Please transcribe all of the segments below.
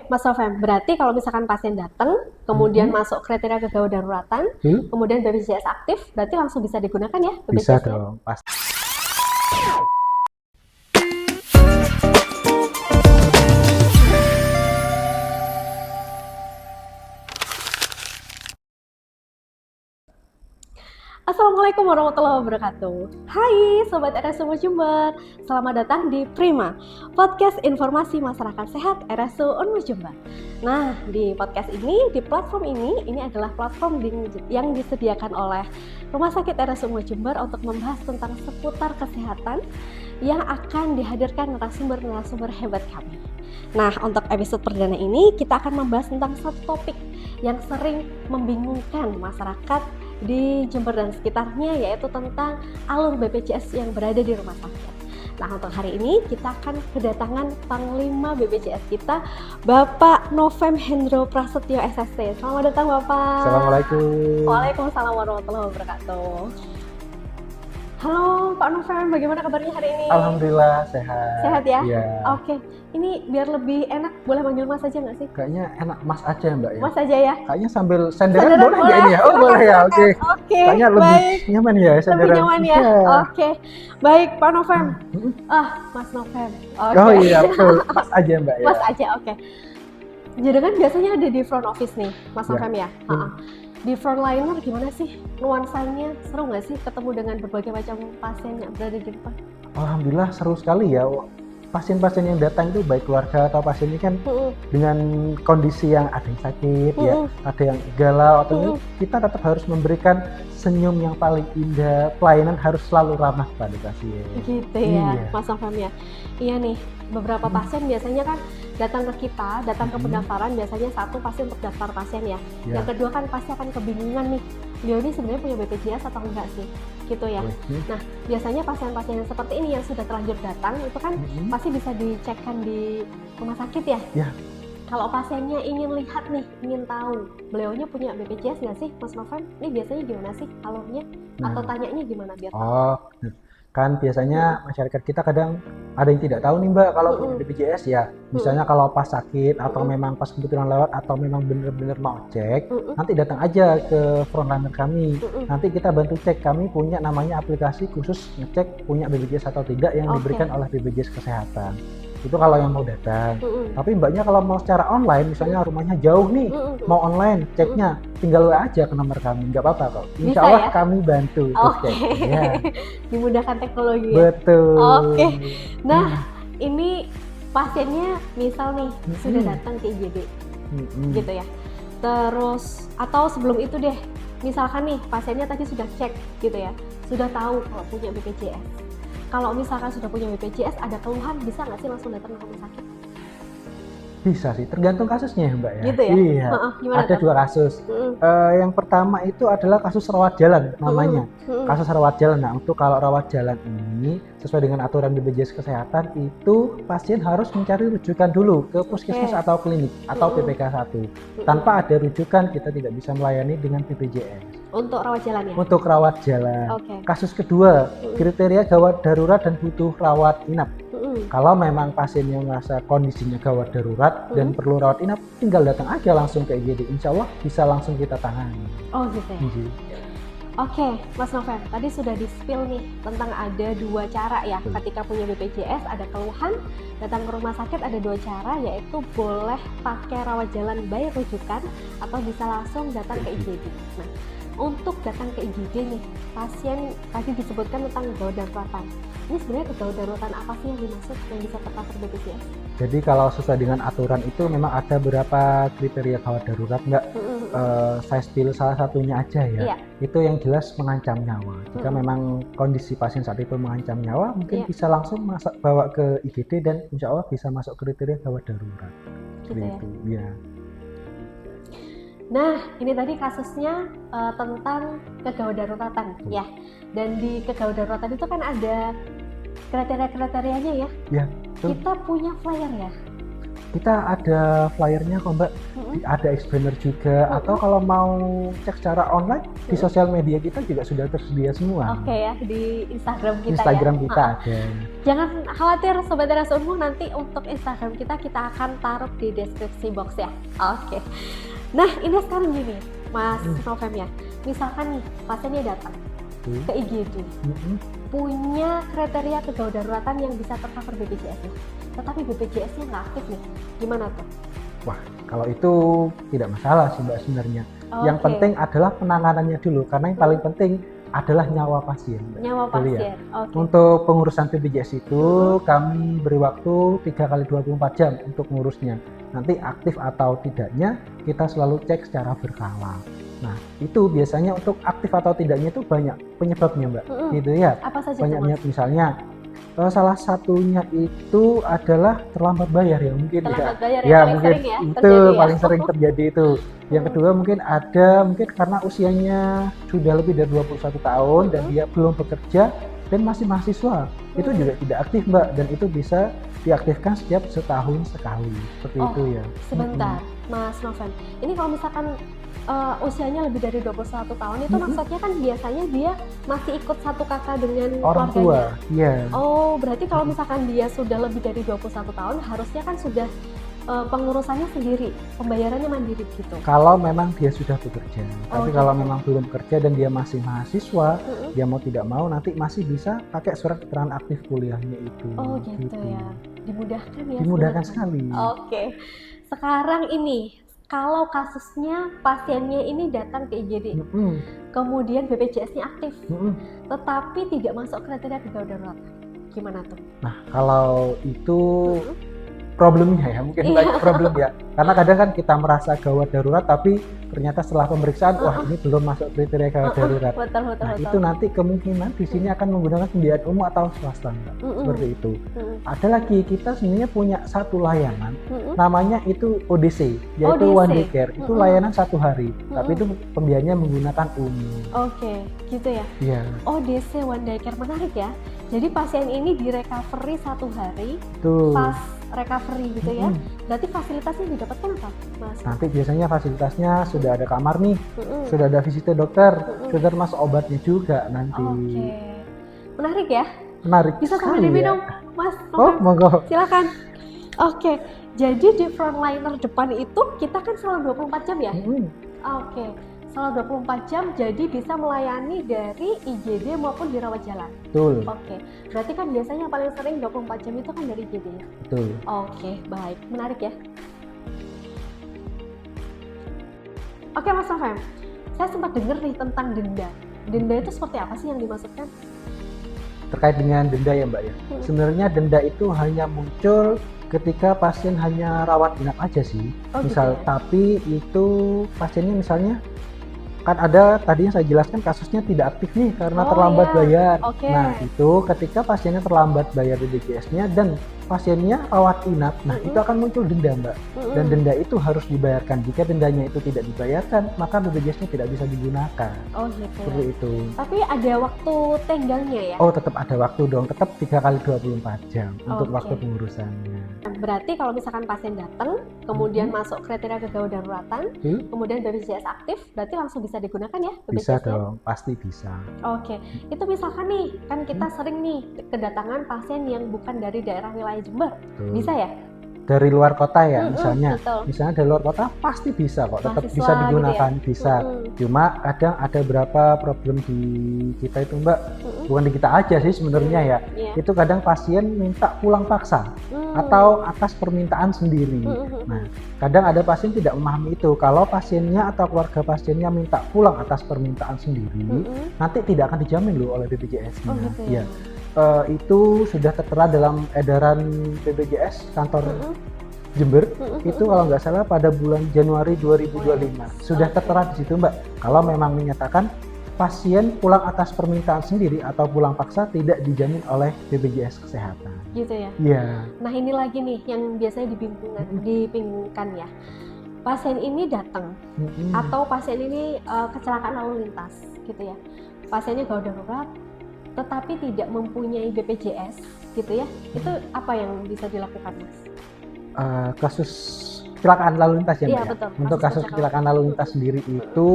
Mas Nofem, berarti kalau misalkan pasien datang, kemudian masuk kriteria kegawat daruratan, kemudian BPJS aktif, berarti langsung bisa digunakan ya Bisa BPJS-nya? dong, pasti. Assalamualaikum warahmatullahi wabarakatuh. Hai Sobat RSU Jember, selamat datang di Prima, podcast informasi masyarakat sehat RSU Unmu Jember. Nah, di podcast ini, di platform ini adalah platform yang disediakan oleh Rumah Sakit RSU Unmu Jember untuk membahas tentang seputar kesehatan yang akan dihadirkan narasumber-narasumber hebat kami. Nah, untuk episode perdana ini kita akan membahas tentang satu topik yang sering membingungkan masyarakat di Jember dan sekitarnya, yaitu tentang alur BPJS yang berada di rumah sakit. Nah, untuk hari ini kita akan kedatangan Panglima BPJS kita, Bapak Nofem Hendro Prasetyo SST. Selamat datang Bapak. Assalamualaikum. Waalaikumsalam warahmatullahi wabarakatuh. Halo Pak Nofem, bagaimana kabarnya hari ini? Alhamdulillah sehat. Sehat ya? Iya. Oke, ini biar lebih enak, boleh manggil Mas aja nggak sih? Kayaknya enak Mas aja Mbak ya. Mas aja ya? Kayaknya sambil senderan Senderan boleh nggak ini ya? Oh Silakan, boleh ya, silakan. oke. Oke, Kayaknya lebih baik. nyaman ya senderan. Lebih nyaman ya? Iya. Oke, baik Pak Nofem. Mas Nofem. Oke. Oh iya betul, Mas aja Mbak ya. Mas aja, oke. Jadi kan biasanya ada di front office nih, Mas Ya. Nofem ya? Di frontliner gimana sih nuansanya? Seru nggak sih ketemu dengan berbagai macam pasien yang berada di depan? Alhamdulillah seru sekali ya. Pasien-pasien yang datang itu baik keluarga atau pasien ini kan dengan kondisi yang ada yang sakit ya, ada yang galau atau kita tetap harus memberikan senyum yang paling indah. Pelayanan harus selalu ramah pada pasien. Gitu ya, Iya. Mas Nofem ya. Iya nih, beberapa pasien biasanya kan datang ke kita, datang ke pendaftaran, biasanya satu pasti untuk daftar pasien ya. Ya. Yang kedua kan pasti akan kebingungan nih, beliau ini sebenarnya punya BPJS atau enggak sih, gitu ya. Nah, biasanya pasien-pasien yang seperti ini yang sudah terlanjur datang itu kan pasti bisa dicekkan di rumah sakit ya. Ya. Kalau pasiennya ingin lihat nih, ingin tahu beliaunya punya BPJS nggak sih, Mas Nofem? Ini biasanya gimana sih alurnya? Atau tanyanya gimana biar tahu? Oh, kan biasanya masyarakat kita kadang ada yang tidak tahu nih Mbak kalau punya BPJS ya. Misalnya kalau pas sakit atau memang pas kebetulan lewat atau memang benar-benar mau cek, nanti datang aja ke frontliner kami. Nanti kita bantu cek. Kami punya namanya aplikasi khusus ngecek punya BPJS atau tidak yang diberikan oleh BPJS Kesehatan. Itu kalau yang mau datang. Tapi Mbaknya kalau mau secara online, misalnya rumahnya jauh nih, mau online ceknya, tinggal WA aja ke nomor kami, nggak apa-apa kok. Insya Bisa Allah ya? kami bantu untuk Oke. cek. Ya. Dimudahkan teknologi ya. Betul. Oke. Nah, ini pasiennya misal nih sudah datang ke IGD gitu ya. Terus atau sebelum itu deh, misalkan nih pasiennya tadi sudah cek gitu ya, sudah tahu kalau punya BPJS. Kalau misalkan sudah punya BPJS, ada keluhan, bisa nggak sih langsung datang ke rumah sakit? Bisa sih, tergantung kasusnya ya Mbak ya. Gitu ya? Iya. Gimana Ada tuh? dua kasus. Yang pertama itu adalah kasus rawat jalan namanya. Kasus rawat jalan. Nah, untuk kalau rawat jalan ini sesuai dengan aturan BPJS Kesehatan itu pasien harus mencari rujukan dulu ke puskesmas atau klinik atau PPK 1. Tanpa ada rujukan kita tidak bisa melayani dengan BPJS. Untuk rawat jalan ya? Untuk rawat jalan. Oke. Kasus kedua, kriteria gawat darurat dan butuh rawat inap. Kalau memang pasiennya merasa kondisinya gawat darurat dan perlu rawat inap, tinggal datang aja langsung ke IGD. Insya Allah bisa langsung kita tangani. Oh gitu ya? Oke, Mas Nofem, tadi sudah di-spill nih tentang ada dua cara ya. Ketika punya BPJS ada keluhan, datang ke rumah sakit ada dua cara, yaitu boleh pakai rawat jalan by rujukan atau bisa langsung datang ke IGD. Nah, untuk datang ke IGD nih, pasien tadi disebutkan tentang gawat daruratan. Ini sebenarnya gawat daruratan apa sih yang dimaksud yang bisa tercover BPJS? Jadi kalau sesuai dengan aturan itu memang ada beberapa kriteria gawat darurat, Mbak. Saya spill salah satunya aja ya. Iya. Itu yang jelas mengancam nyawa. Jika memang kondisi pasien saat itu mengancam nyawa, mungkin bisa langsung bawa ke IGD dan insya Allah bisa masuk kriteria gawat darurat. Gitu ya? Gitu, ya. Nah, ini tadi kasusnya tentang kegawat daruratan ya. Dan di kegawat daruratan itu kan ada kriteria-kriterianya ya. Ya. Kita punya flyer ya. Kita ada flyernya kok Mbak, ada explainer juga, atau kalau mau cek secara online di sosial media kita juga sudah tersedia semua. Oke ya, di Instagram kita Instagram ya. kita ada. Jangan khawatir Sobat Teras Unmu, nanti untuk Instagram kita akan taruh di deskripsi box ya. Oke. Nah ini sekarang gini Mas Novem ya, misalkan nih pasiennya datang ke IGD, punya kriteria kedaruratan yang bisa tercover BPJS-nya, tetapi BPJS-nya nggak aktif nih, gimana tuh? Wah, kalau itu tidak masalah sih Mbak sebenarnya. Yang penting adalah penanganannya dulu, karena yang paling penting adalah nyawa pasien. Mbak. Nyawa pasien. Untuk pengurusan BPJS itu kami beri waktu 3 kali 24 jam untuk ngurusnya. Nanti aktif atau tidaknya kita selalu cek secara berkala. Nah, itu biasanya untuk aktif atau tidaknya itu banyak penyebabnya Mbak. Gitu ya. Apa saja banyak misalnya salah satunya itu adalah terlambat bayar ya mungkin terlambat ya. Bayar Ya paling mungkin sering ya, itu paling sering terjadi itu. Yang kedua mungkin karena usianya sudah lebih dari 21 tahun dan dia belum bekerja dan masih mahasiswa. Itu juga tidak aktif Mbak, dan itu bisa diaktifkan setiap setahun sekali. Seperti itu ya. Sebentar, Mas Noven. Ini kalau misalkan usianya lebih dari 21 tahun itu maksudnya kan biasanya dia masih ikut satu kakak dengan orang keluarganya. tua. Iya. Oh, berarti kalau misalkan dia sudah lebih dari 21 tahun harusnya kan sudah pengurusannya sendiri, pembayarannya mandiri gitu. Kalau memang dia sudah bekerja. Tapi kalau memang belum bekerja dan dia masih mahasiswa, dia mau tidak mau nanti masih bisa pakai surat keterangan aktif kuliahnya itu. Oh gitu ya. Dimudahkan ya. Dimudahkan sekali. Oke. Sekarang ini kalau kasusnya pasiennya ini datang ke IGD, kemudian BPJS-nya aktif, tetapi tidak masuk kriteria gawat darurat, gimana tuh? Nah, kalau itu problemnya ya, mungkin banyak problem ya. Karena kadang kan kita merasa gawat darurat, tapi ternyata setelah pemeriksaan, wah ini belum masuk kriteria gawat darurat. Betul. Itu nanti kemungkinan di sini akan menggunakan pembiayaan umum atau swasta, seperti itu. Ada lagi, kita sebenarnya punya satu layanan, namanya itu ODC, yaitu One Day Care. Itu layanan 1 hari, tapi itu pembiayaannya menggunakan umum. Oke, gitu ya. Iya. ODC One Day Care menarik ya. Jadi pasien ini direcovery 1 hari, Tuh. pas recovery gitu ya. Berarti fasilitasnya didapatkan apa, Mas? Nanti biasanya fasilitasnya sudah ada kamar nih, sudah ada visite dokter, sudah termasuk obatnya juga nanti. Oke, menarik ya. Menarik. Bisa sambil diminum, ya? Mas. Oh, monggo. Silakan. Oke, jadi di frontliner depan itu kita kan selama 24 jam ya? Oke, selama 24 jam jadi bisa melayani dari IGD maupun di rawat jalan. Betul. Oke, berarti kan biasanya yang paling sering 24 jam itu kan dari IGD ya? Betul. Oke, baik. Menarik ya. Oke Mas Novem, saya sempat dengar nih tentang denda. Denda itu seperti apa sih yang dimaksudkan? Terkait dengan denda ya Mbak ya. Sebenarnya denda itu hanya muncul ketika pasien hanya rawat inap aja sih. Misal, gitu ya? Tapi itu pasiennya misalnya kan ada tadi yang saya jelaskan kasusnya tidak aktif nih karena terlambat bayar. Nah itu ketika pasiennya terlambat bayar BPJS-nya dan pasiennya rawat inap, nah itu akan muncul denda Mbak. Dan denda itu harus dibayarkan. Jika dendanya itu tidak dibayarkan, maka BPJS-nya tidak bisa digunakan. Oh gitu. Seperti itu. Tapi ada waktu tenggangnya ya? Oh tetap ada waktu dong, tetap 3 kali 24 jam untuk waktu pengurusannya. Berarti kalau misalkan pasien datang, kemudian masuk kriteria gawat daruratan, kemudian BPJS aktif, berarti langsung bisa digunakan ya BPJS-nya? Bisa dong, pasti bisa. Oke, itu misalkan nih, kan kita sering nih kedatangan pasien yang bukan dari daerah wilayah Jember, bisa ya? Dari luar kota ya, misalnya dari luar kota pasti bisa kok, tetap bisa digunakan, gitu ya? Bisa. Cuma kadang ada berapa problem di kita itu Mbak, bukan di kita aja sih sebenarnya ya. Itu kadang pasien minta pulang paksa atau atas permintaan sendiri. Nah, kadang ada pasien tidak memahami itu. Kalau pasiennya atau keluarga pasiennya minta pulang atas permintaan sendiri, nanti tidak akan dijamin loh oleh BPJS-nya. Gitu ya? Itu sudah tertera dalam edaran BPJS kantor Jember, itu kalau nggak salah pada bulan Januari 2025 sudah tertera di situ Mbak. Kalau memang menyatakan pasien pulang atas permintaan sendiri atau pulang paksa tidak dijamin oleh BPJS Kesehatan. Gitu ya? Iya. Nah ini lagi nih yang biasanya dibingungkan ya. Pasien ini datang atau pasien ini kecelakaan lalu lintas gitu ya. Pasiennya gawat darurat tetapi tidak mempunyai BPJS gitu ya. Itu apa yang bisa dilakukan Mas? kasus kecelakaan lalu lintas ya, Iya, Mbak ya? betul. Untuk kasus kecelakaan lalu lintas sendiri itu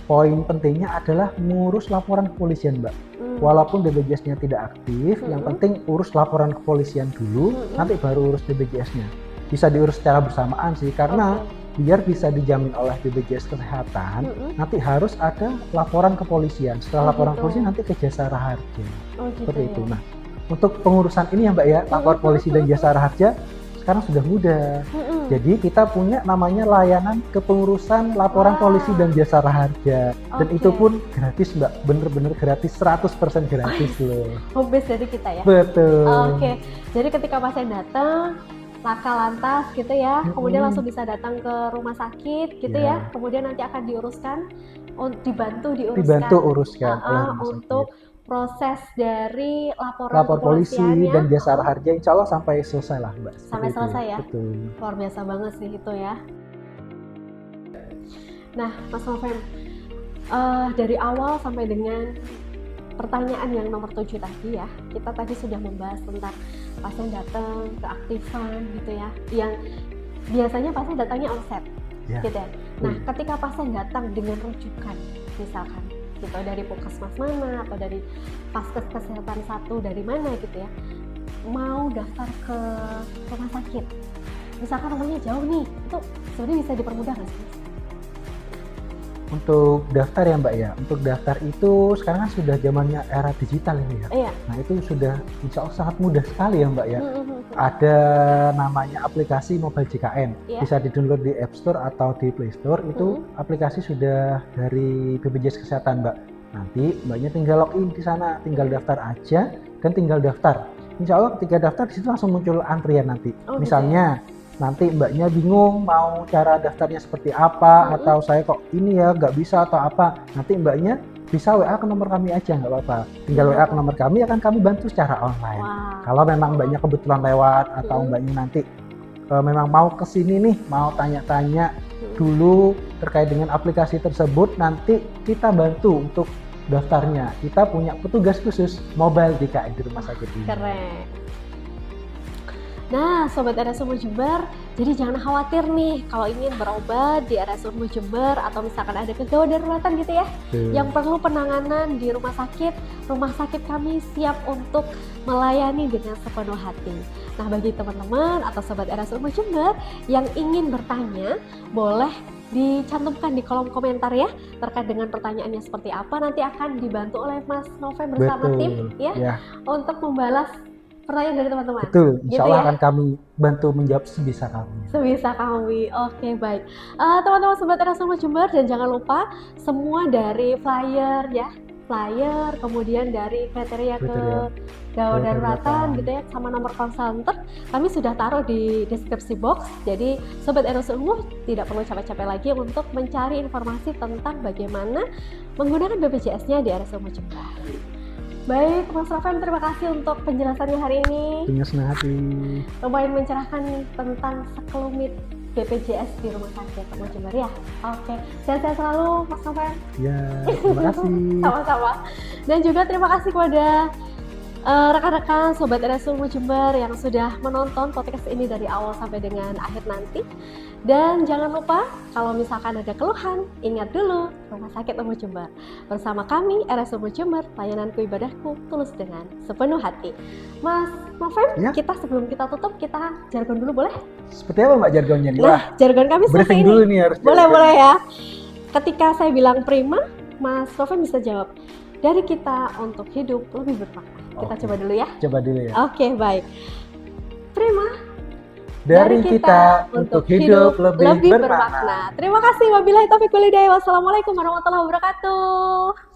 poin pentingnya adalah mengurus laporan kepolisian, Mbak. Walaupun BPJS-nya tidak aktif, yang penting urus laporan kepolisian dulu, nanti baru urus BPJS-nya. Bisa diurus secara bersamaan sih, karena biar bisa dijamin oleh BPJS Kesehatan, nanti harus ada laporan kepolisian. Setelah laporan kepolisian nanti ke Jasara Harja. Seperti itu. Nah, untuk pengurusan ini ya Mbak ya, lapor polisi dan Jasara Harja sekarang sudah mudah. Jadi kita punya namanya layanan kepengurusan laporan polisi dan Jasara Harja. Dan itu pun gratis Mbak, bener-bener gratis, 100% gratis loh. Home base dari kita ya? Betul. Oke, jadi ketika pasien datang, laka lantas gitu ya, kemudian langsung bisa datang ke rumah sakit gitu ya, kemudian nanti akan diuruskan, dibantu uruskan oleh rumah untuk sakit. Proses dari laporan Lapor polisi dan Jasara Harja, insya Allah sampai selesai lah Mbak. Sampai selesai ya? Betul. Luar biasa banget sih itu ya. Nah Mas Noven, dari awal sampai dengan pertanyaan yang nomor 7 tadi ya, kita tadi sudah membahas tentang pasien datang, keaktifan gitu ya, yang biasanya pasien datangnya onset gitu ya. Nah ketika pasien datang dengan rujukan misalkan gitu dari puskesmas mana atau dari Faskes Kesehatan 1 dari mana gitu ya, mau daftar ke rumah sakit, misalkan rumahnya jauh nih, itu sebenarnya bisa dipermudah nggak sih? Untuk daftar ya Mbak ya, untuk daftar itu sekarang kan sudah zamannya era digital ini ya. Iya. Nah itu sudah insya Allah sangat mudah sekali ya Mbak ya. Ada namanya aplikasi Mobile JKN, bisa di-download di App Store atau di Play Store. Itu aplikasi sudah dari BPJS Kesehatan Mbak. Nanti Mbaknya tinggal login di sana, tinggal daftar aja dan tinggal daftar. Insya Allah ketika daftar di situ langsung muncul antrian nanti. Misalnya nanti Mbaknya bingung mau cara daftarnya seperti apa, atau saya kok ini ya nggak bisa atau apa, nanti Mbaknya bisa WA ke nomor kami aja, nggak apa-apa, tinggal WA ke nomor kami, akan kami bantu secara online. Kalau memang Mbaknya kebetulan lewat atau Mbaknya nanti memang mau kesini nih, mau tanya-tanya dulu terkait dengan aplikasi tersebut, nanti kita bantu untuk daftarnya. Kita punya petugas khusus mobile JKN di rumah sakit ini. Keren. Nah, Sobat RSUM Jember, jadi jangan khawatir nih kalau ingin berobat di RSUM Jember atau misalkan ada kegawat daruratan gitu ya, yang perlu penanganan di rumah sakit kami siap untuk melayani dengan sepenuh hati. Nah, bagi teman-teman atau Sobat RSUM Jember yang ingin bertanya, boleh dicantumkan di kolom komentar ya terkait dengan pertanyaannya seperti apa, nanti akan dibantu oleh Mas Noven bersama tim ya untuk membalas pertanyaan dari teman-teman. Betul, insya Allah akan kami bantu menjawab sebisa kami. Sebisa kami, oke baik. Teman-teman Sobat RSUM Jember, dan jangan lupa semua dari flyer ya, kemudian dari kriteria ke gawat daruratan gitu ya, sama nomor konsultan kami sudah taruh di deskripsi box. Jadi Sobat RSUM tidak perlu capek-capek lagi untuk mencari informasi tentang bagaimana menggunakan BPJS-nya di RSUM Jember. Baik, Mas Noven, terima kasih untuk penjelasannya hari ini. Dengan senang hati. Lumayan mencerahkan tentang sekelumit BPJS di rumah sakit Umum Jember ya. Oke, sehat-sehat selalu Mas Noven. Ya, terima kasih. Sama-sama. Dan juga terima kasih kepada rekan-rekan Sobat RSUM Jember yang sudah menonton podcast ini dari awal sampai dengan akhir nanti. Dan jangan lupa kalau misalkan ada keluhan, ingat dulu Rumah Sakit Umum Jember. Bersama kami RSUM Jember, layananku ibadahku tulus dengan sepenuh hati. Mas Noven, kita sebelum kita tutup, kita jargon dulu boleh? Seperti apa Mbak jargonnya nih? Nah, jargon kami seperti ini. Dulu nih harus. Boleh ya. Ketika saya bilang prima, Mas Noven bisa jawab, dari kita untuk hidup lebih bermakna. Kita coba dulu ya. Coba dulu ya. Oke, baik. Prima. Dari kita untuk hidup lebih bermakna. Terima kasih. Wabillahi taufiq wal hidayah. Wassalamualaikum warahmatullahi wabarakatuh.